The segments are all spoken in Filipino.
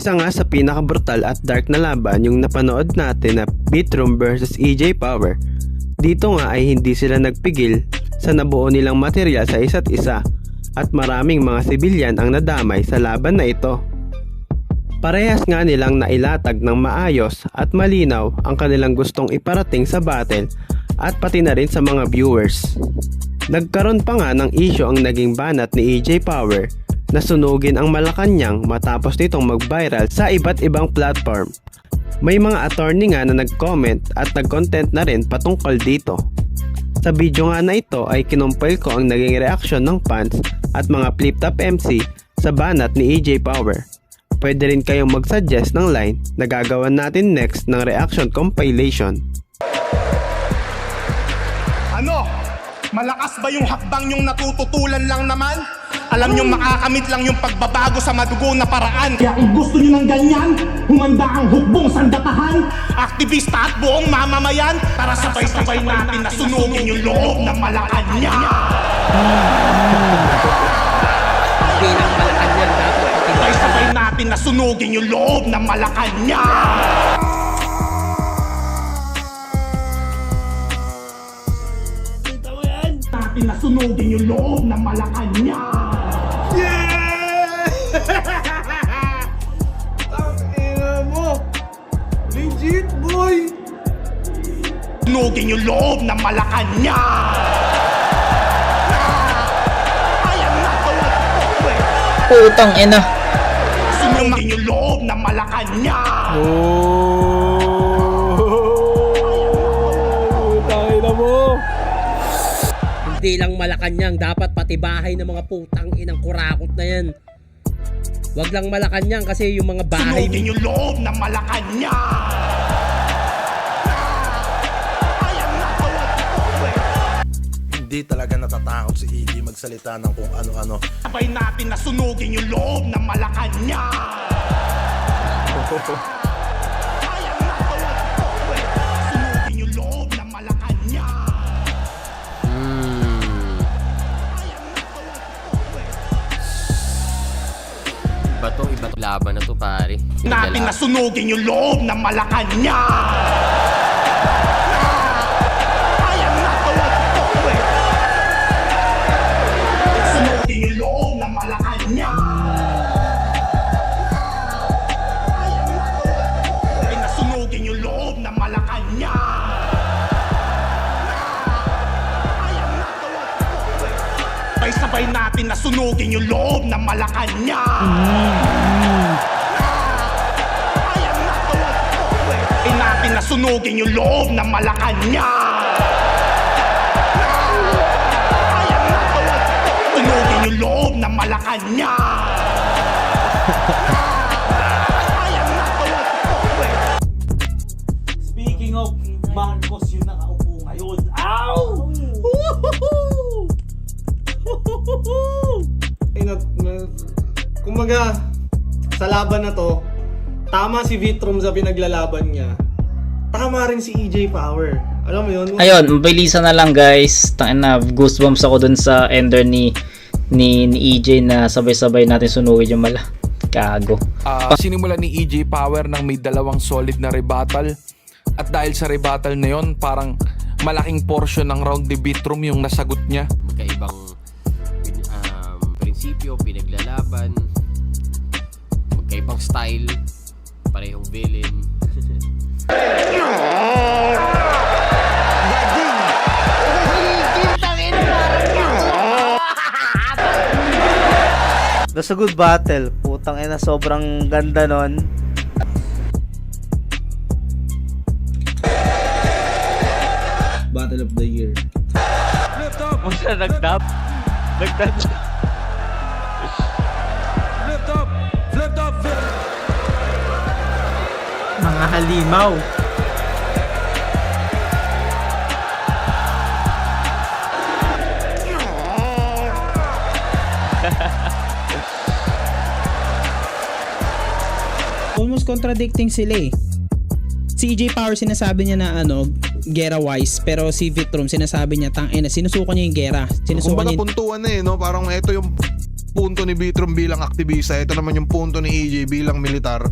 Isa nga sa pinaka-brutal at dark na laban yung napanood natin na Beatroom vs EJ Power. Dito nga ay hindi sila nagpigil sa nabuo nilang material sa isa't isa at maraming mga sibilyan ang nadamay sa laban na ito. Parehas nga nilang nailatag ng maayos at malinaw ang kanilang gustong iparating sa battle at pati na rin sa mga viewers. Nagkaroon pa nga ng issue ang naging banat ni EJ Power na sunugin ang Malacanang matapos nitong mag-viral sa iba't ibang platform. May mga attorney nga na nag-comment at nag-content na rin patungkol dito. Sa video nga na ito ay kinumpile ko ang naging reaksyon ng fans at mga flip-top MC sa banat ni EJ Power. Pwede rin kayong mag-suggest ng line na gagawin natin next ng reaction compilation. Ano? Malakas ba yung hakbang yung natututulan lang naman? Alam nyo makakamit lang yung pagbabago sa madugo na paraan. Kaya kung gusto nyo ng ganyan, humanda ang hukbong sandatahan. Aktivista at buong mamamayan, para sabay-sabay natin na sunugin yung loob ng Malacanang. Sabay-sabay natin na sunugin yung loob ng Malacanang. Natin na sunugin yung loob ng Malacanang. Yeah! Tangina mo! Legit, boy! Sunugin yung loob ng Malacanang. Putang ina. Sunugin yung loob ng Malacanang. Tangina mo! Hindi lang Malacanang, dapat pati bahay ng mga putang inang kurakot na yan. Wag lang Malacanang kasi yung mga bahay... Sunugin yung loob ng Malacanang. Hindi talaga natatakot si Iggy magsalita ng kung ano-ano. Sabay natin na sunugin yung loob ng Malacanang. Sunugin yung loob ng Malacanang. Iba to laban na to, pare. Natin na sunugin yung loob ng Malacanang. Sunugin yung loob ng Malacanang. Ay nasunugin yung loob ng Malacanang. Sabay-sabay natin na sunugin yung loob ng Malacanang. Ay natin na sunugin yung loob ng Malacanang. Sunugin yung loob ng Malacanang. Speaking of Marcos, yung nakaupo ngayon. Ow! Kumbaga, sa laban na to, tama si Beatroom sa pinaglalaban niya. Tama rin si EJ Power. Alam mo yun? Ayun, mabilisan na lang guys. Tangina, goosebumps ako dun sa ender ni EJ na sabay-sabay natin sunugin yung Gago. Sinimulan ni EJ Power nang may dalawang solid na rebuttal. At dahil sa rebuttal na yon, parang malaking portion ng round ni Beatroom yung nasagot niya. Magkaibang prinsipyo, pinaglalaban, magkaibang style, parehong villain. That's a good battle. Putang ina, sobrang ganda nun. Battle of the year. Kung siya nag-dab. Mga halimaw. Almost contradicting sila eh. Si EJ Power sinasabi niya na gera wise, pero si Beatroom sinasabi niya sinusuko niya yung gera. Sinusuko Kumbaga niya puntuan na no? Parang ito yung punto ni Vitrom bilang aktivista, ito naman yung punto ni EJ bilang militar.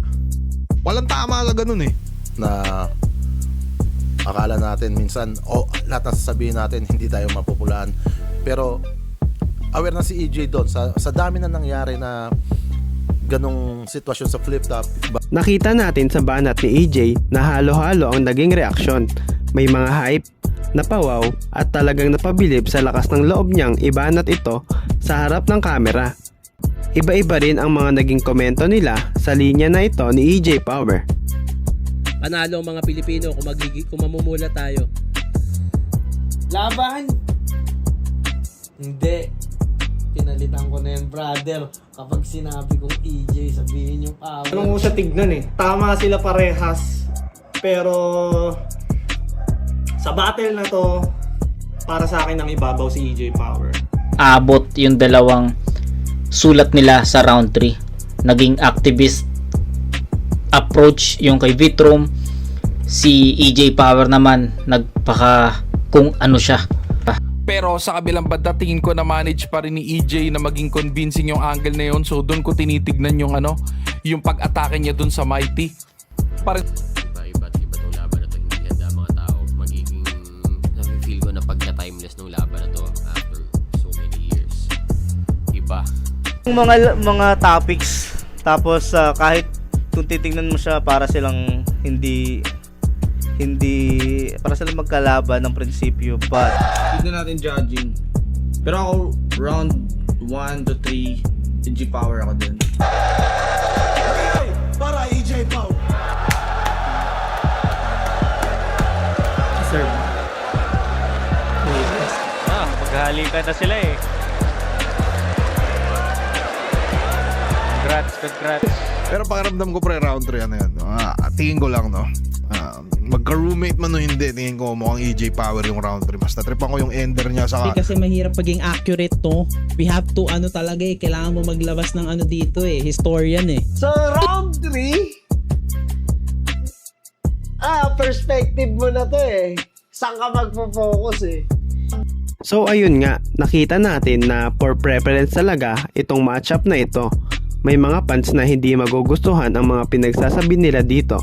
Walang tama sa ganun eh. Na akala natin minsan, lahat ng sasabihin natin, hindi tayo mapupulaan. Pero aware na si EJ doon sa dami na nangyari na ganong sitwasyon sa flip top. Nakita natin sa banat ni EJ na halo-halo ang naging reaksyon. May mga hype, napawaw at talagang napabilib sa lakas ng loob niyang ibanat ito sa harap ng kamera. Iba-iba rin ang mga naging komento nila sa linya na ito ni EJ Power. Panalo ang mga Pilipino kung mamumula tayo. Laban! Hindi. Pinalitan ko na yan, brother. Kapag sinabi kong EJ, sabihin yung power. Ano mo siya tignan eh. Tama sila parehas. Pero sa battle na to, para sa akin ang ibabaw si EJ Power. Abot yung dalawang sulat nila sa round 3. Naging activist approach yung kay Vitrom. Si EJ Power naman nagpaka kung ano siya. Pero sa kabilang banda, tingin ko na manage pa rin ni EJ na maging convincing yung angle na yun. So doon ko tinitignan yung yung pag-atake niya doon sa Mighty. Parang Iba't iba tong laban na to. Hindi handa mga tao. Magiging, nafe-feel ko na pag na-timeless nung laban na to after so many years. Iba. Yung mga topics, tapos kahit kung titingnan mo siya, para silang hindi para silang magkalaban ng prinsipyo, but Tignan natin judging. Pero ako, round 1 to 3, EJ Power ako din. Para EJ Power. Serve. maghalikan na sila eh. Congrats. Pero pakiramdam ko pre, round 3 ano yan. Tingin ko lang no. Magka-roommate man o hindi, tingin ko mukhang EJ Power yung round 3. Mas natripan ko yung ender niya sa Kasi mahirap maging accurate to. We have to talaga eh. Kailangan mo maglabas ng dito eh. Historian eh. So round 3, perspective mo na to eh. Saan ka magpo-focus eh? So ayun nga, nakita natin na for preference talaga itong matchup na ito. May mga fans na hindi magugustuhan ang mga pinagsasabi nila dito.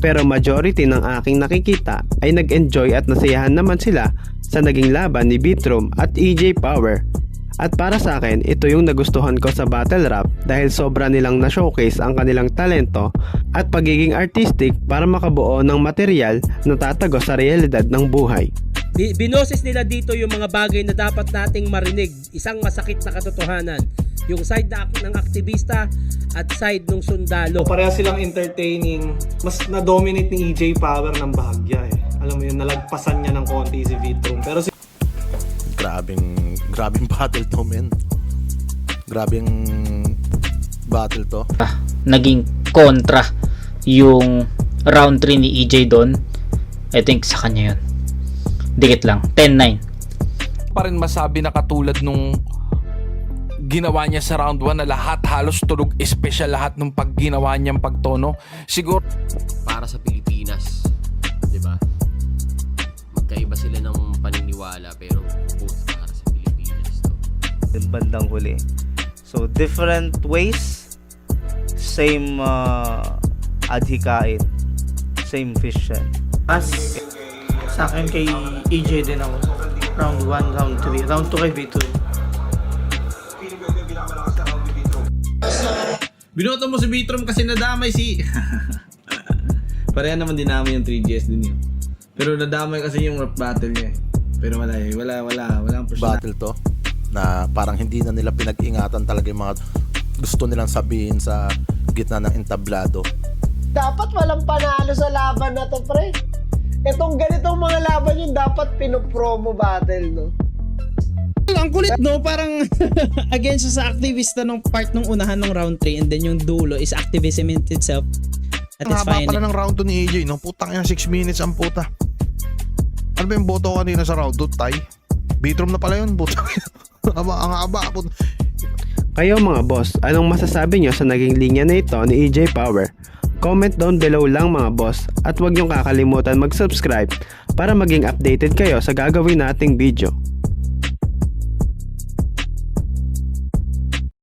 Pero majority ng aking nakikita ay nag-enjoy at nasayahan naman sila sa naging laban ni Vitrom at EJ Power. At para sa akin, ito yung nagustuhan ko sa battle rap dahil sobra nilang na-showcase ang kanilang talento at pagiging artistic para makabuo ng material na tatago sa realidad ng buhay. Binoses nila dito yung mga bagay na dapat nating marinig. Isang masakit na katotohanan. Yung side ng aktivista at side ng sundalo. Pareha silang entertaining. Mas na-dominate ni EJ Power ng bahagya eh. Alam mo yun, nalagpasan niya ng konti si Vitrom. Pero si Grabing battle to, men. Grabing battle to. Naging kontra yung round 3 ni EJ doon. I think sa kanya yun. Dikit lang, 10-9. pa rin masabi na katulad nung ginawa niya sa round 1 na lahat halos tulog, special lahat nung pagginawa niyang pagtono. Siguro Para sa Pilipinas, di ba? Magkaiba sila ng paniniwala pero both para sa Pilipinas to. Yung bandang huli. So different ways, same adhikain, same vision. As sa akin kay EJ din ako. Round 1, round 3. Round 2 kay Vitrom. Binoto mo si Vitrom kasi nadamay si... Pareha naman din namin yung 3GS din yun. Pero nadamay kasi yung rap battle niya eh. Pero wala eh. Walang personal. Battle to na parang hindi na nila pinag-ingatan talaga yung mga gusto nilang sabihin sa gitna ng entablado. Dapat walang panalo sa laban na to, pre. Itong ganitong mga laban yung dapat pinopromo battle, no? Ang kulit no, parang again siya sa activista ng part ng unahan ng round 3 and then yung dulo is activism in itself. At Ang it's haba fine. pala ng round 2 ni AJ, no? Putang ina, 6 minutes ang puta. Ano ba yung boto ko kanina sa round 2? Tay? Vitrom na pala yun, putang ina. Ang haba, puta. Kayo mga boss, anong masasabi nyo sa naging linya na ito ni EJ Power? Comment down below lang mga boss at huwag niyong kakalimutan mag-subscribe para maging updated kayo sa gagawin nating video.